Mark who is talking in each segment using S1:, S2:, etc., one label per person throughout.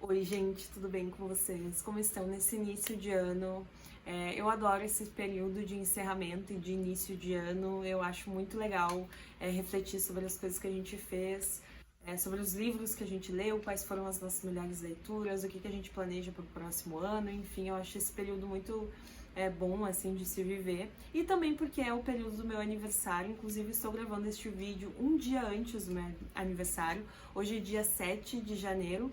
S1: Oi, gente, tudo bem com vocês? Como estão nesse início de ano? Eu adoro esse período de encerramento e de início de ano. Eu acho muito legal refletir sobre as coisas que a gente fez, sobre os livros que a gente leu, quais foram as nossas melhores leituras, o que a gente planeja para o próximo ano. Enfim, eu acho esse período muito bom assim de se viver. E também porque é o período do meu aniversário. Inclusive, estou gravando este vídeo um dia antes do meu aniversário. Hoje é dia 7 de janeiro.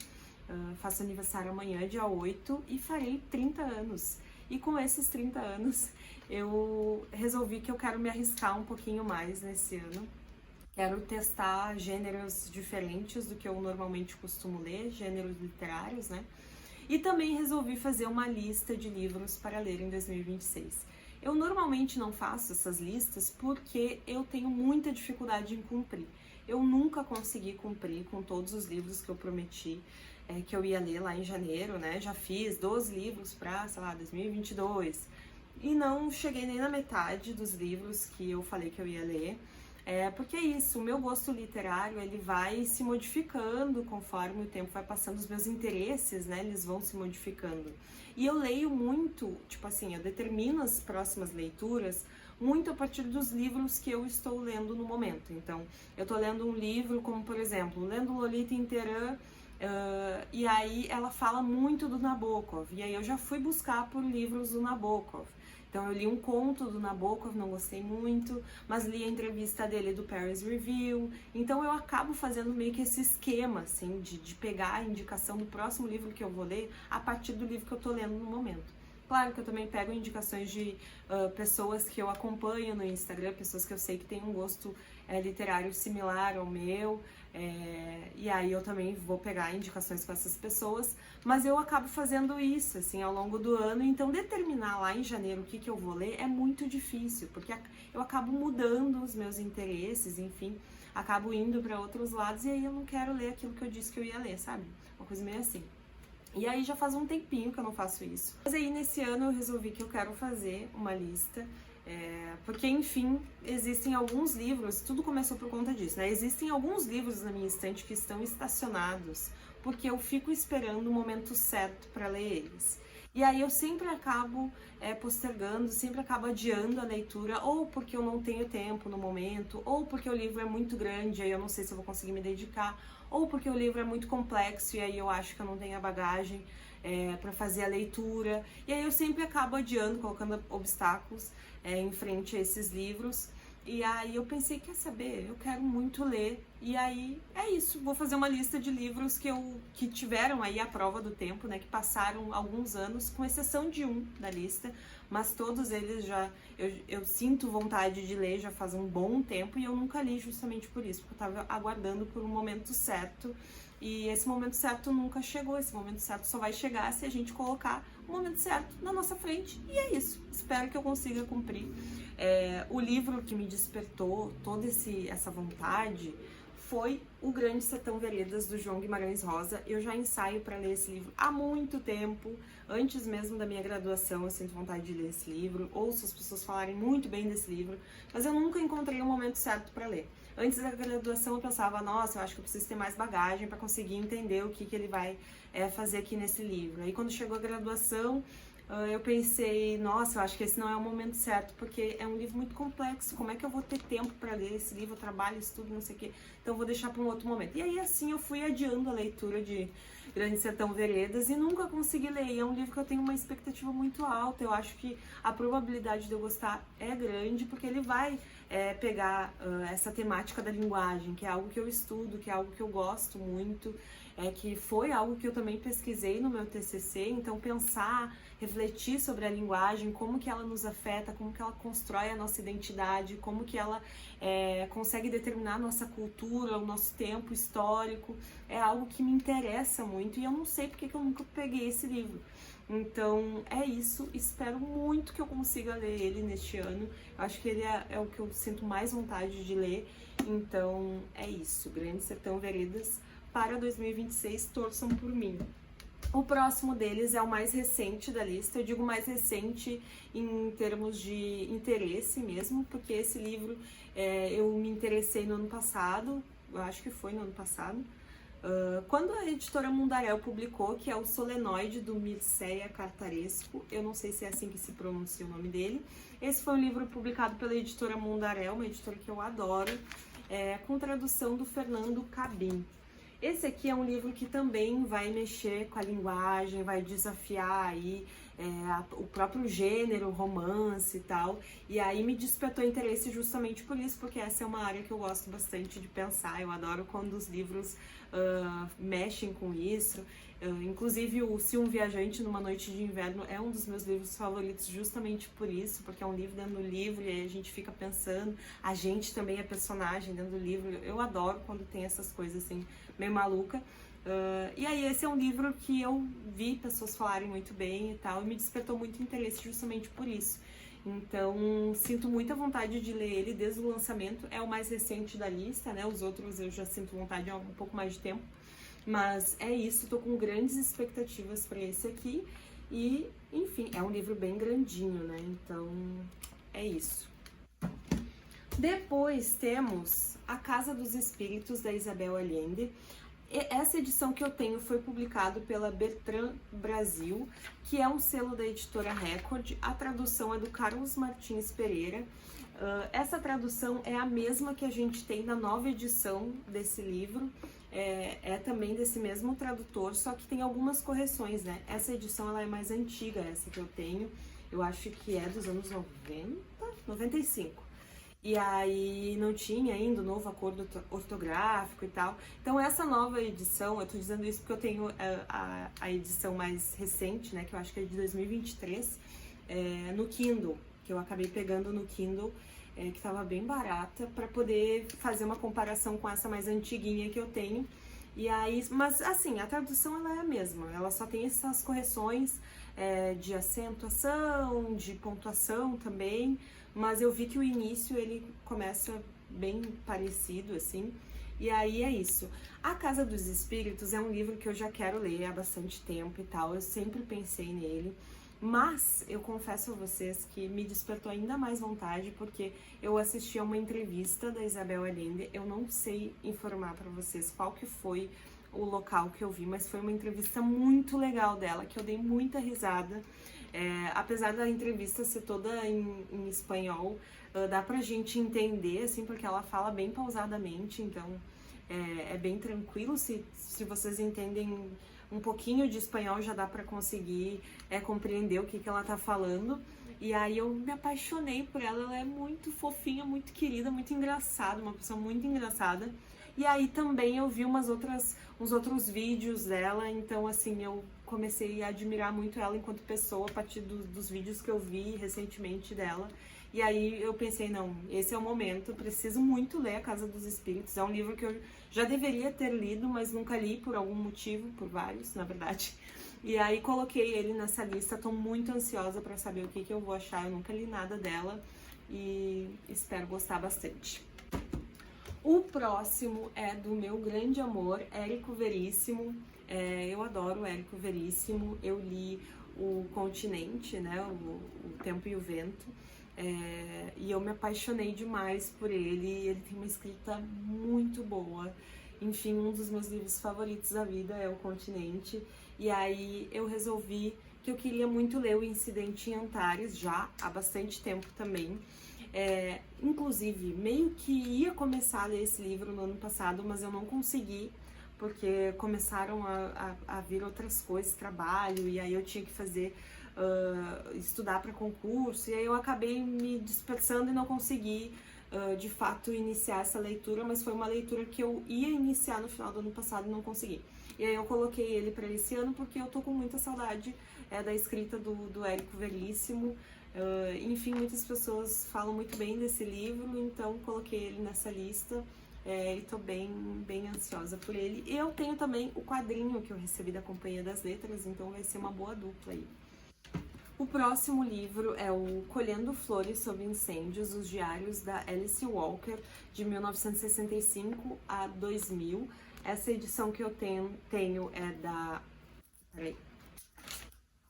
S1: Faço aniversário amanhã, dia 8, e farei 30 anos. E com esses 30 anos, eu resolvi que eu quero me arriscar um pouquinho mais nesse ano. Quero testar gêneros diferentes do que eu normalmente costumo ler, gêneros literários, né? E também resolvi fazer uma lista de livros para ler em 2026. Eu normalmente não faço essas listas porque eu tenho muita dificuldade em cumprir. Eu nunca consegui cumprir com todos os livros que eu prometi que eu ia ler lá em janeiro, né? Já fiz 12 livros para, sei lá, 2022 e não cheguei nem na metade dos livros que eu falei que eu ia ler. Porque é isso, o meu gosto literário ele vai se modificando conforme o tempo vai passando, os meus interesses, né, eles vão se modificando. E eu leio muito, tipo assim, eu determino as próximas leituras muito a partir dos livros que eu estou lendo no momento. Então, eu tô lendo um livro como, por exemplo, lendo Lolita inteira. E aí ela fala muito do Nabokov, e aí eu já fui buscar por livros do Nabokov. Então eu li um conto do Nabokov, não gostei muito, mas li a entrevista dele do Paris Review. Então eu acabo fazendo meio que esse esquema, assim, de pegar a indicação do próximo livro que eu vou ler a partir do livro que eu tô lendo no momento. Claro que eu também pego indicações de pessoas que eu acompanho no Instagram, pessoas que eu sei que têm um gosto literário similar ao meu, e aí eu também vou pegar indicações com essas pessoas, mas eu acabo fazendo isso, assim, ao longo do ano, então determinar lá em janeiro o que eu vou ler é muito difícil, porque eu acabo mudando os meus interesses, enfim, acabo indo para outros lados e aí eu não quero ler aquilo que eu disse que eu ia ler, sabe? Uma coisa meio assim. E aí já faz um tempinho que eu não faço isso. Mas aí nesse ano eu resolvi que eu quero fazer uma lista, porque enfim, existem alguns livros, tudo começou por conta disso, né? Existem alguns livros na minha estante que estão estacionados, porque eu fico esperando o momento certo para ler eles. E aí eu sempre acabo postergando, sempre acabo adiando a leitura, ou porque eu não tenho tempo no momento, ou porque o livro é muito grande, aí eu não sei se eu vou conseguir me dedicar, ou porque o livro é muito complexo e aí eu acho que eu não tenho a bagagem para fazer a leitura. E aí eu sempre acabo adiando, colocando obstáculos em frente a esses livros. E aí eu pensei, quer saber, eu quero muito ler. E aí é isso, vou fazer uma lista de livros que tiveram aí a prova do tempo, né? Que passaram alguns anos, com exceção de um da lista, mas todos eles já eu sinto vontade de ler já faz um bom tempo e eu nunca li justamente por isso, porque eu tava aguardando por um momento certo. E esse momento certo nunca chegou, esse momento certo só vai chegar se a gente colocar o momento certo na nossa frente. E é isso, espero que eu consiga cumprir. O livro que me despertou toda essa vontade foi O Grande Sertão Veredas, do João Guimarães Rosa. Eu já ensaio para ler esse livro há muito tempo, antes mesmo da minha graduação eu sinto vontade de ler esse livro, ouço as pessoas falarem muito bem desse livro, mas eu nunca encontrei o momento certo para ler. Antes da graduação eu pensava, nossa, eu acho que eu preciso ter mais bagagem para conseguir entender o que ele vai fazer aqui nesse livro. Aí quando chegou a graduação, eu pensei, nossa, eu acho que esse não é o momento certo, porque é um livro muito complexo, como é que eu vou ter tempo para ler esse livro, eu trabalho, estudo, não sei o quê, então eu vou deixar para um outro momento. E aí assim eu fui adiando a leitura de Grande Sertão Veredas e nunca consegui ler, e é um livro que eu tenho uma expectativa muito alta, eu acho que a probabilidade de eu gostar é grande, porque ele vai pegar essa temática da linguagem, que é algo que eu estudo, que é algo que eu gosto muito, que foi algo que eu também pesquisei no meu TCC, então pensar, refletir sobre a linguagem, como que ela nos afeta, como que ela constrói a nossa identidade, como que ela consegue determinar a nossa cultura, o nosso tempo histórico, é algo que me interessa muito e eu não sei porque que eu nunca peguei esse livro. Então é isso, espero muito que eu consiga ler ele neste ano, acho que ele é o que eu sinto mais vontade de ler, então é isso, Grande Sertão Veredas para 2026, torçam por mim. O próximo deles é o mais recente da lista, eu digo mais recente em termos de interesse mesmo, porque esse livro eu me interessei no ano passado, eu acho que foi no ano passado, Quando a editora Mundaréu publicou, que é o Solenoide, do Mircea Cartarescu, eu não sei se é assim que se pronuncia o nome dele, esse foi um livro publicado pela editora Mundaréu, uma editora que eu adoro, com tradução do Fernando Cabim. Esse aqui é um livro que também vai mexer com a linguagem, vai desafiar aí o próprio gênero, romance e tal. E aí me despertou interesse justamente por isso, porque essa é uma área que eu gosto bastante de pensar. Eu adoro quando os livros mexem com isso. Inclusive, Se um Viajante numa Noite de Inverno é um dos meus livros favoritos justamente por isso, porque é um livro dentro do livro e aí a gente fica pensando, a gente também é personagem dentro do livro. Eu adoro quando tem essas coisas assim, meio maluca. E aí esse é um livro que eu vi pessoas falarem muito bem e tal, e me despertou muito interesse justamente por isso. Então, sinto muita vontade de ler ele desde o lançamento. É o mais recente da lista, né? Os outros eu já sinto vontade há um pouco mais de tempo. Mas é isso, tô com grandes expectativas para esse aqui. E, enfim, é um livro bem grandinho, né? Então, é isso. Depois temos A Casa dos Espíritos, da Isabel Allende. Essa edição que eu tenho foi publicado pela Bertrand Brasil, que é um selo da editora Record. A tradução é do Carlos Martins Pereira. Essa tradução é a mesma que a gente tem na nova edição desse livro. É também desse mesmo tradutor, só que tem algumas correções, né? Essa edição ela é mais antiga, essa que eu tenho. Eu acho que é dos anos 90, 95. E aí não tinha ainda o novo acordo ortográfico e tal. Então essa nova edição, eu tô dizendo isso porque eu tenho a edição mais recente, né, que eu acho que é de 2023, no Kindle, que eu acabei pegando no Kindle, que tava bem barata, para poder fazer uma comparação com essa mais antiguinha que eu tenho. E aí, mas assim, a tradução ela é a mesma, ela só tem essas correções de acentuação, de pontuação também, mas eu vi que o início ele começa bem parecido, assim, e aí é isso. A Casa dos Espíritos é um livro que eu já quero ler há bastante tempo e tal, eu sempre pensei nele, mas eu confesso a vocês que me despertou ainda mais vontade, porque eu assisti a uma entrevista da Isabel Allende, eu não sei informar pra vocês qual que foi o local que eu vi, mas foi uma entrevista muito legal dela, que eu dei muita risada. Apesar da entrevista ser toda em espanhol, dá pra gente entender, assim, porque ela fala bem pausadamente, então é bem tranquilo. Se vocês entendem um pouquinho de espanhol, já dá pra conseguir compreender o que ela tá falando. E aí eu me apaixonei por ela é muito fofinha, muito querida, muito engraçada, uma pessoa muito engraçada. E aí também eu vi uns outros vídeos dela, então assim, eu comecei a admirar muito ela enquanto pessoa a partir dos vídeos que eu vi recentemente dela. E aí eu pensei, não, esse é o momento, eu preciso muito ler A Casa dos Espíritos. É um livro que eu já deveria ter lido, mas nunca li por algum motivo, por vários, na verdade. E aí coloquei ele nessa lista, tô muito ansiosa pra saber o que eu vou achar, eu nunca li nada dela e espero gostar bastante. O próximo é do meu grande amor, Érico Veríssimo. Eu adoro o Érico Veríssimo. Eu li O Continente, né, o Tempo e o Vento, e eu me apaixonei demais por ele. Ele tem uma escrita muito boa. Enfim, um dos meus livros favoritos da vida é O Continente. E aí eu resolvi que eu queria muito ler O Incidente em Antares, já há bastante tempo também. Inclusive, meio que ia começar a ler esse livro no ano passado, mas eu não consegui, porque começaram a vir outras coisas, trabalho, e aí eu tinha que fazer, estudar para concurso, e aí eu acabei me dispersando e não consegui, de fato, iniciar essa leitura, mas foi uma leitura que eu ia iniciar no final do ano passado e não consegui. E aí eu coloquei ele para esse ano, porque eu tô com muita saudade da escrita do Érico Veríssimo. Enfim, muitas pessoas falam muito bem desse livro, então coloquei ele nessa lista e tô bem ansiosa por ele. E eu tenho também o quadrinho que eu recebi da Companhia das Letras, então vai ser uma boa dupla aí. O próximo livro é o Colhendo Flores sob Incêndios, os diários da Alice Walker, de 1965 a 2000. Essa edição que eu tenho é da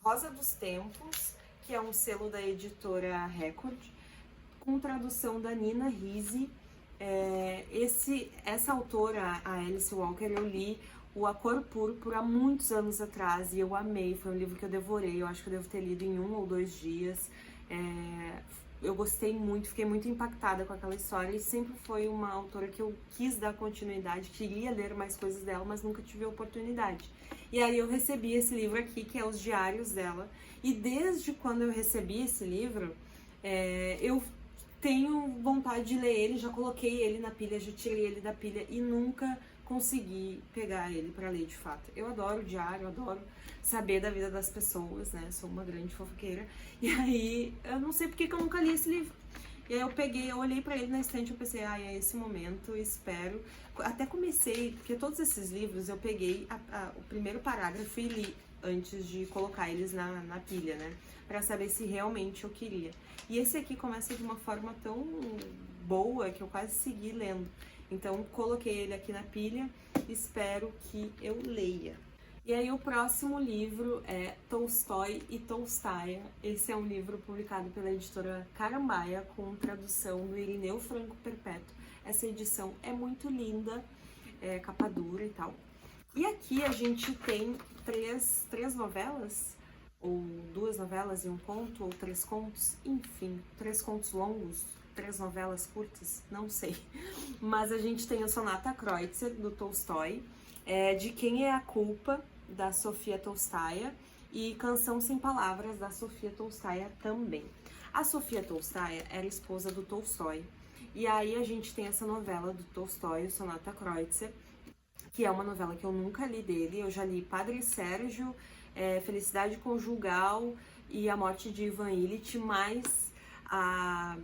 S1: Rosa dos Tempos, que é um selo da editora Record, com tradução da Nina Risi. Essa autora, a Alice Walker, eu li A Cor Púrpura há muitos anos atrás e eu amei, foi um livro que eu devorei, eu acho que eu devo ter lido em 1 ou 2 dias. Eu gostei muito, fiquei muito impactada com aquela história e sempre foi uma autora que eu quis dar continuidade, queria ler mais coisas dela, mas nunca tive a oportunidade. E aí eu recebi esse livro aqui, que é Os Diários dela, e desde quando eu recebi esse livro, eu tenho vontade de ler ele, já coloquei ele na pilha, já tirei ele da pilha e nunca consegui pegar ele para ler de fato. Eu adoro diário, eu adoro saber da vida das pessoas, né? Sou uma grande fofoqueira. E aí, eu não sei porque que eu nunca li esse livro. E aí eu peguei, eu olhei pra ele na estante e eu pensei, é esse momento, espero. Até comecei, porque todos esses livros eu peguei o primeiro parágrafo e li antes de colocar eles na pilha, né? Pra saber se realmente eu queria. E esse aqui começa de uma forma tão boa que eu quase segui lendo. Então coloquei ele aqui na pilha, espero que eu leia. E aí o próximo livro é Tolstói e Tolstaia. Esse é um livro publicado pela editora Carambaia, com tradução do Irineu Franco Perpétuo. Essa edição é muito linda, é capa dura e tal. E aqui a gente tem três novelas, ou 2 novelas e 1 conto, ou 3 contos, enfim, 3 contos longos, 3 novelas curtas, não sei. Mas a gente tem a Sonata Kreutzer, do Tolstói, De Quem é a Culpa, da Sofia Tolstaia, e Canção Sem Palavras, da Sofia Tolstaia também. A Sofia Tolstaia era esposa do Tolstói, e aí a gente tem essa novela do Tolstói, Sonata Kreutzer, que é uma novela que eu nunca li dele. Eu já li Padre Sérgio, Felicidade Conjugal e A Morte de Ivan Illich, mas a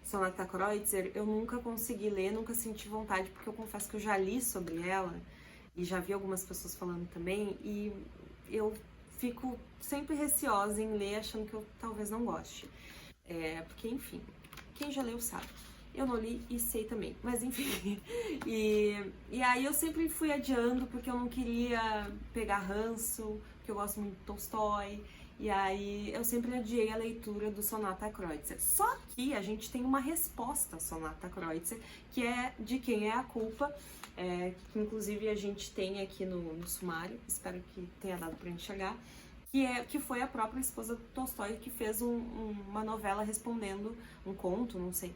S1: Sonata Kreutzer eu nunca consegui ler, nunca senti vontade, porque eu confesso que eu já li sobre ela e já vi algumas pessoas falando também, e eu fico sempre receosa em ler, achando que eu talvez não goste. Porque, enfim, quem já leu sabe. Eu não li e sei também, mas enfim. E aí eu sempre fui adiando, porque eu não queria pegar ranço, porque eu gosto muito de Tolstói. E aí eu sempre adiei a leitura do Sonata Kreutzer. Só que a gente tem uma resposta à Sonata Kreutzer, que é De Quem é a Culpa, que inclusive a gente tem aqui no sumário, espero que tenha dado pra enxergar, que foi a própria esposa do Tolstói que fez uma novela respondendo, um conto, não sei,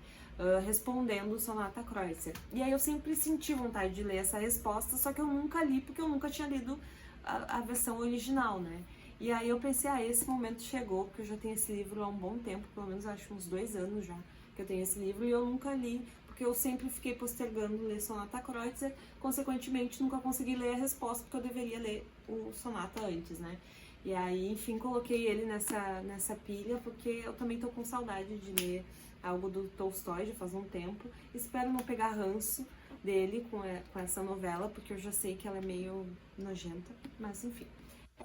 S1: respondendo Sonata Kreutzer. E aí eu sempre senti vontade de ler essa resposta, só que eu nunca li, porque eu nunca tinha lido a versão original, né? E aí eu pensei, esse momento chegou, porque eu já tenho esse livro há um bom tempo, pelo menos acho uns 2 anos já que eu tenho esse livro, e eu nunca li, porque eu sempre fiquei postergando ler Sonata Kreutzer, consequentemente nunca consegui ler a resposta, porque eu deveria ler o Sonata antes, né? E aí, enfim, coloquei ele nessa pilha, porque eu também tô com saudade de ler algo do Tolstói, já faz um tempo. Espero não pegar ranço dele com essa novela, porque eu já sei que ela é meio nojenta, mas enfim.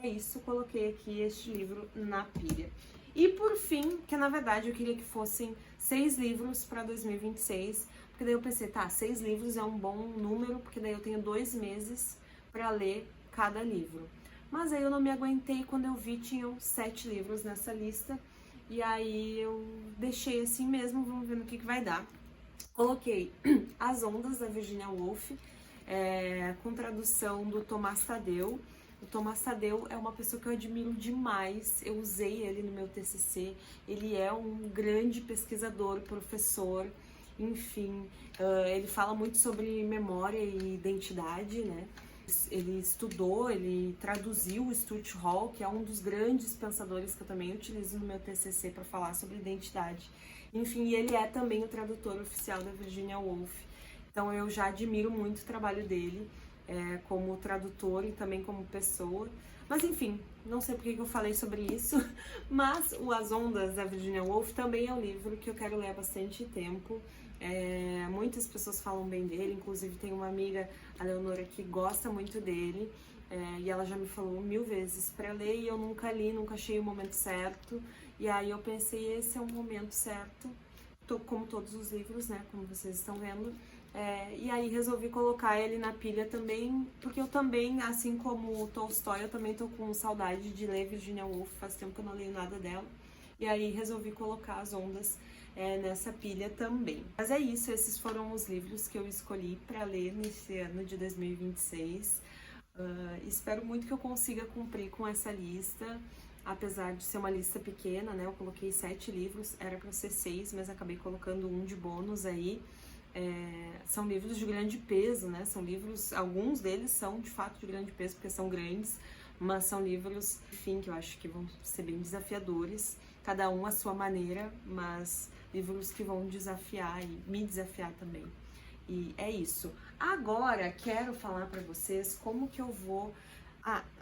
S1: É isso, coloquei aqui este livro na pilha. E por fim, que na verdade eu queria que fossem 6 livros para 2026, porque daí eu pensei, 6 livros é um bom número, porque daí eu tenho 2 meses para ler cada livro. Mas aí eu não me aguentei, quando eu vi tinham 7 livros nessa lista, e aí eu deixei assim mesmo, vamos ver no que vai dar. Coloquei As Ondas, da Virginia Woolf, com tradução do Tomás Tadeu. O Tomás Tadeu é uma pessoa que eu admiro demais, eu usei ele no meu TCC, ele é um grande pesquisador, professor, enfim, ele fala muito sobre memória e identidade, né? Ele estudou, ele traduziu o Stuart Hall, que é um dos grandes pensadores que eu também utilizo no meu TCC para falar sobre identidade. Enfim, e ele é também o tradutor oficial da Virginia Woolf. Então eu já admiro muito o trabalho dele, como tradutor e também como pessoa. Mas enfim, não sei porque que eu falei sobre isso, mas o As Ondas, da Virginia Woolf, também é um livro que eu quero ler há bastante tempo. Muitas pessoas falam bem dele, inclusive tem uma amiga, a Leonora, que gosta muito dele, e ela já me falou 1000 vezes para ler, e eu nunca li, nunca achei o momento certo, e aí eu pensei, esse é o momento certo, como todos os livros, né, como vocês estão vendo, e aí resolvi colocar ele na pilha também, porque eu também, assim como o Tolstói, eu também tô com saudade de ler Virginia Woolf, faz tempo que eu não leio nada dela, e aí resolvi colocar As Ondas nessa pilha também. Mas é isso, esses foram os livros que eu escolhi para ler nesse ano de 2026. Espero muito que eu consiga cumprir com essa lista, apesar de ser uma lista pequena, né? Eu coloquei 7 livros, era para ser 6, mas acabei colocando um de bônus aí. São livros de grande peso, né? São livros, alguns deles são de fato de grande peso, porque são grandes, mas são livros, enfim, que eu acho que vão ser bem desafiadores, cada um à sua maneira, mas livros que vão desafiar e me desafiar também. E é isso. Agora, quero falar pra vocês como que eu vou...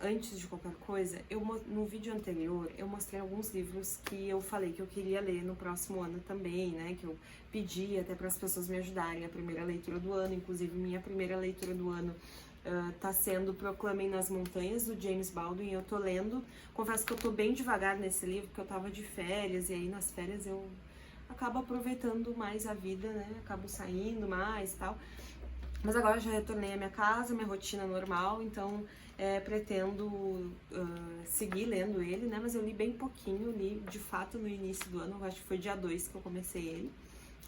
S1: antes de qualquer coisa, no vídeo anterior, eu mostrei alguns livros que eu falei que eu queria ler no próximo ano também, né? Que eu pedi até para as pessoas me ajudarem. A primeira leitura do ano, inclusive minha primeira leitura do ano, tá sendo Proclamem nas Montanhas, do James Baldwin. Eu tô lendo. Confesso que eu tô bem devagar nesse livro, porque eu tava de férias, e aí nas férias eu acabo aproveitando mais a vida, né? Acabo saindo mais e tal. Mas agora eu já retornei à minha casa, minha rotina normal, então pretendo seguir lendo ele, né? Mas eu li bem pouquinho, li de fato no início do ano, acho que foi dia 2 que eu comecei ele.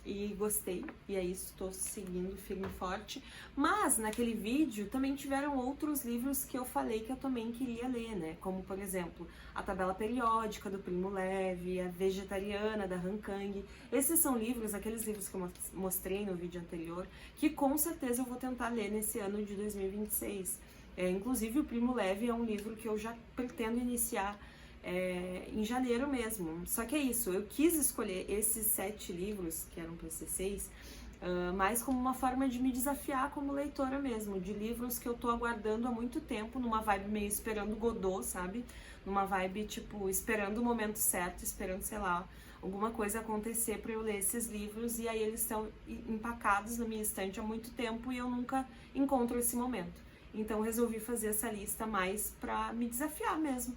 S1: E gostei, e é isso, estou seguindo firme e forte. Mas naquele vídeo também tiveram outros livros que eu falei que eu também queria ler, né? Como, por exemplo, A Tabela Periódica, do Primo Levi, A Vegetariana, da Han Kang. Esses são livros, aqueles livros que eu mostrei no vídeo anterior, que com certeza eu vou tentar ler nesse ano de 2026. Inclusive, o Primo Levi é um livro que eu já pretendo iniciar em janeiro mesmo. Só que é isso, eu quis escolher esses 7 livros, que eram para ser 6, mais como uma forma de me desafiar como leitora mesmo, de livros que eu tô aguardando há muito tempo, numa vibe meio esperando Godot, sabe? Numa vibe, tipo, esperando o momento certo, esperando, sei lá, alguma coisa acontecer para eu ler esses livros, e aí eles estão empacados na minha estante há muito tempo e eu nunca encontro esse momento. Então resolvi fazer essa lista mais pra me desafiar mesmo.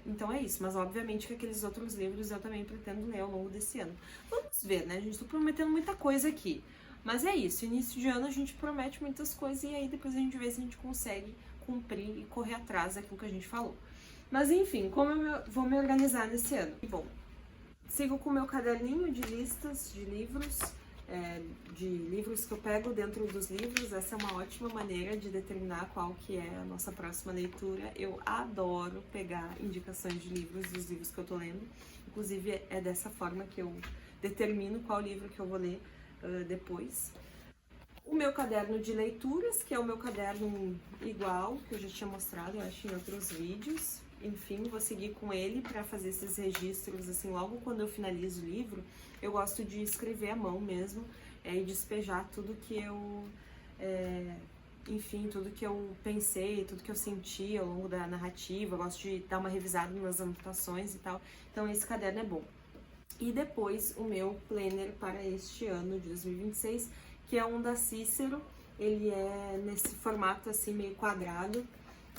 S1: Então é isso, mas obviamente que aqueles outros livros eu também pretendo ler ao longo desse ano. Vamos ver, né, gente? Tô prometendo muita coisa aqui. Mas é isso, início de ano a gente promete muitas coisas e aí depois a gente vê se a gente consegue cumprir e correr atrás daquilo que a gente falou. Mas enfim, como eu vou me organizar nesse ano? Bom, sigo com o meu caderninho de listas de livros que eu pego dentro dos livros. Essa é uma ótima maneira de determinar qual que é a nossa próxima leitura. Eu adoro pegar indicações de livros dos livros que eu tô lendo. Inclusive, é dessa forma que eu determino qual livro que eu vou ler depois. O meu caderno de leituras, que é o meu caderno igual, que eu já tinha mostrado, eu acho, em outros vídeos. Enfim, vou seguir com ele para fazer esses registros, assim, logo quando eu finalizo o livro, eu gosto de escrever à mão mesmo e despejar tudo que eu, enfim, tudo que eu pensei, tudo que eu senti ao longo da narrativa. Eu gosto de dar uma revisada nas anotações e tal, então esse caderno é bom. E depois o meu planner para este ano de 2026, que é um da Cícero. Ele é nesse formato assim meio quadrado.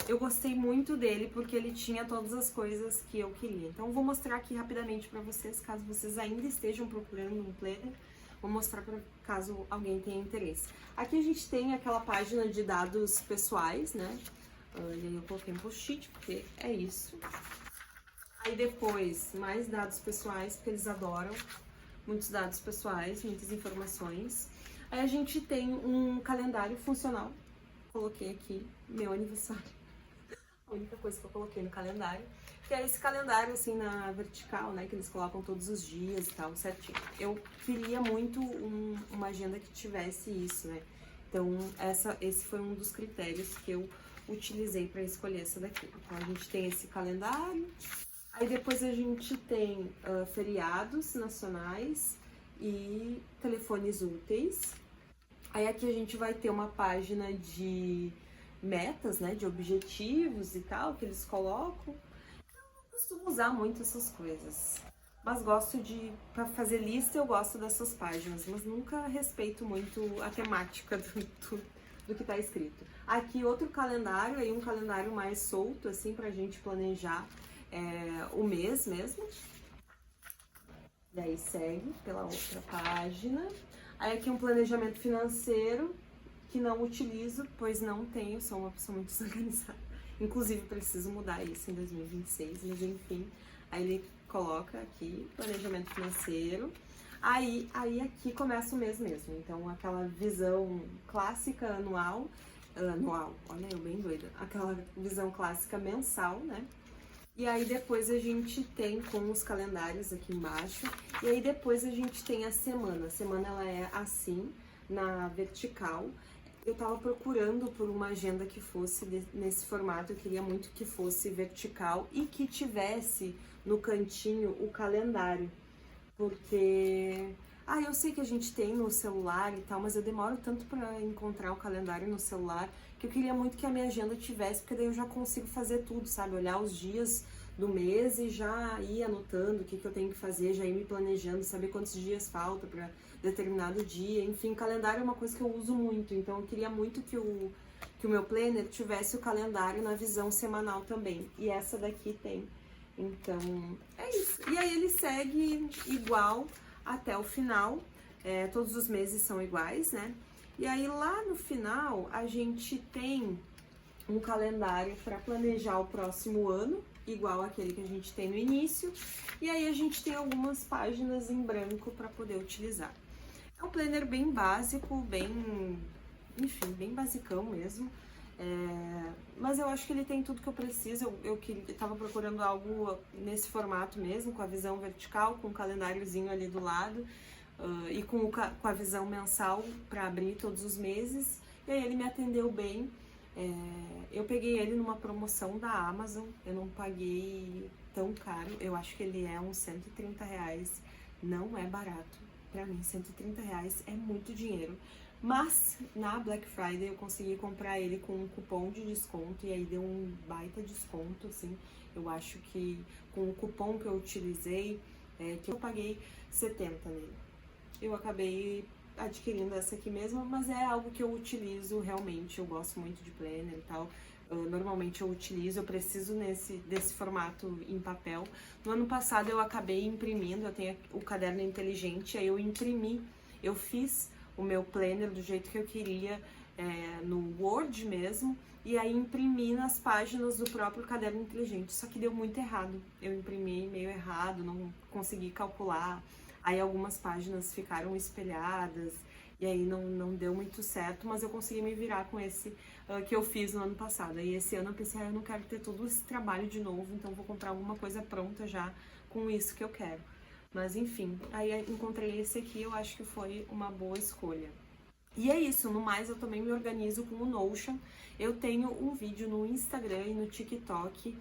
S1: Eu gostei muito dele porque ele tinha todas as coisas que eu queria. Então eu vou mostrar aqui rapidamente para vocês, caso vocês ainda estejam procurando um planner. Vou mostrar para caso alguém tenha interesse. Aqui a gente tem aquela página de dados pessoais, né? E aí eu coloquei um post-it porque é isso. Aí depois, mais dados pessoais, porque eles adoram. Muitos dados pessoais, muitas informações. Aí a gente tem um calendário funcional. Coloquei aqui meu aniversário. A única coisa que eu coloquei no calendário. Que é esse calendário, assim, na vertical, né? Que eles colocam todos os dias e tal, certinho. Eu queria muito uma agenda que tivesse isso, né? Então, esse foi um dos critérios que eu utilizei para escolher essa daqui. Então, a gente tem esse calendário. Aí depois a gente tem feriados nacionais e telefones úteis. Aí aqui a gente vai ter uma página de metas, né, de objetivos e tal, que eles colocam. Eu não costumo usar muito essas coisas, mas gosto pra fazer lista eu gosto dessas páginas, mas nunca respeito muito a temática do que tá escrito. Aqui outro calendário, aí um calendário mais solto, assim, pra gente planejar o mês mesmo. Daí segue pela outra página. Aí aqui um planejamento financeiro, que não utilizo, pois não tenho, sou uma pessoa muito desorganizada. Inclusive preciso mudar isso em 2026, mas enfim. Aí ele coloca aqui, planejamento financeiro. Aí aqui começa o mês mesmo, então aquela visão clássica anual, anual, olha eu bem doida, aquela visão clássica mensal, né? E aí depois a gente tem com os calendários aqui embaixo, e aí depois a gente tem a semana ela é assim, na vertical. Eu tava procurando por uma agenda que fosse nesse formato, eu queria muito que fosse vertical e que tivesse no cantinho o calendário, porque eu sei que a gente tem no celular e tal, mas eu demoro tanto para encontrar o calendário no celular que eu queria muito que a minha agenda tivesse, porque daí eu já consigo fazer tudo, sabe? Olhar os dias do mês e já ir anotando o que eu tenho que fazer, já ir me planejando, saber quantos dias falta para determinado dia. Enfim, calendário é uma coisa que eu uso muito, então eu queria muito que o meu planner tivesse o calendário na visão semanal também. E essa daqui tem. Então, é isso. E aí ele segue igual até o final, todos os meses são iguais, né? E aí lá no final a gente tem um calendário para planejar o próximo ano, igual aquele que a gente tem no início, e aí a gente tem algumas páginas em branco para poder utilizar. É um planner bem básico, enfim, bem basicão mesmo. Mas eu acho que ele tem tudo que eu preciso. Eu tava procurando algo nesse formato mesmo, com a visão vertical, com um calendáriozinho ali do lado, e com a visão mensal para abrir todos os meses. E aí ele me atendeu bem. Eu peguei ele numa promoção da Amazon, eu não paguei tão caro, eu acho que ele é uns R$130, não é barato. Pra mim, R$130 é muito dinheiro. Mas na Black Friday eu consegui comprar ele com um cupom de desconto e aí deu um baita desconto, assim. Eu acho que com o cupom que eu utilizei, que eu paguei 70 nele. Eu acabei adquirindo essa aqui mesmo, mas é algo que eu utilizo realmente. Eu gosto muito de planner e tal. Normalmente eu preciso desse formato em papel. No ano passado eu acabei imprimindo, eu tenho o caderno inteligente, aí eu imprimi, eu fiz o meu planner do jeito que eu queria, no Word mesmo, e aí imprimi nas páginas do próprio caderno inteligente, só que deu muito errado. Eu imprimi meio errado, não consegui calcular, aí algumas páginas ficaram espelhadas, e aí não deu muito certo, mas eu consegui me virar com esse que eu fiz no ano passado. E esse ano eu pensei, eu não quero ter todo esse trabalho de novo, então vou comprar alguma coisa pronta já com isso que eu quero. Mas enfim, aí encontrei esse aqui, eu acho que foi uma boa escolha. E é isso, no mais eu também me organizo com o Notion. Eu tenho um vídeo no Instagram e no TikTok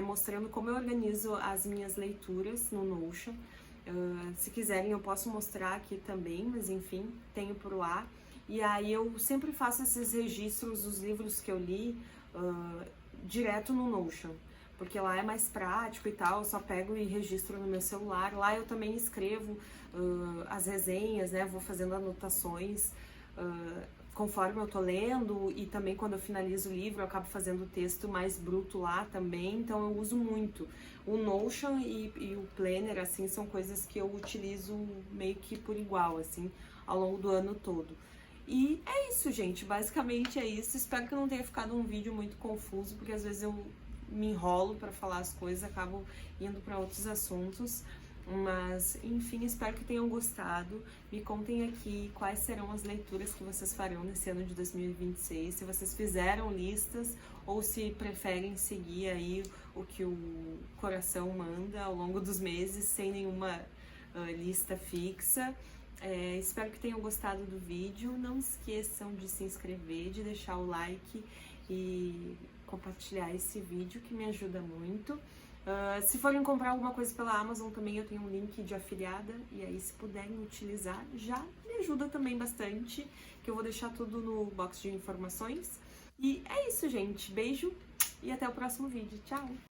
S1: mostrando como eu organizo as minhas leituras no Notion. Se quiserem eu posso mostrar aqui também, mas enfim, tenho por lá. E aí eu sempre faço esses registros dos livros que eu li direto no Notion, porque lá é mais prático e tal, eu só pego e registro no meu celular. Lá eu também escrevo as resenhas, né, vou fazendo anotações conforme eu tô lendo, e também quando eu finalizo o livro eu acabo fazendo o texto mais bruto lá também, então eu uso muito. O Notion e o Planner, assim, são coisas que eu utilizo meio que por igual, assim, ao longo do ano todo. E é isso, gente, basicamente é isso. Espero que não tenha ficado um vídeo muito confuso, porque às vezes eu me enrolo para falar as coisas, acabo indo para outros assuntos. Mas, enfim, espero que tenham gostado. Me contem aqui quais serão as leituras que vocês farão nesse ano de 2026, se vocês fizeram listas ou se preferem seguir aí o que o coração manda ao longo dos meses, sem nenhuma lista fixa. Espero que tenham gostado do vídeo. Não esqueçam de se inscrever, de deixar o like e compartilhar esse vídeo, que me ajuda muito. Se forem comprar alguma coisa pela Amazon também, eu tenho um link de afiliada, e aí se puderem utilizar, já me ajuda também bastante, que eu vou deixar tudo no box de informações. E é isso, gente. Beijo e até o próximo vídeo. Tchau!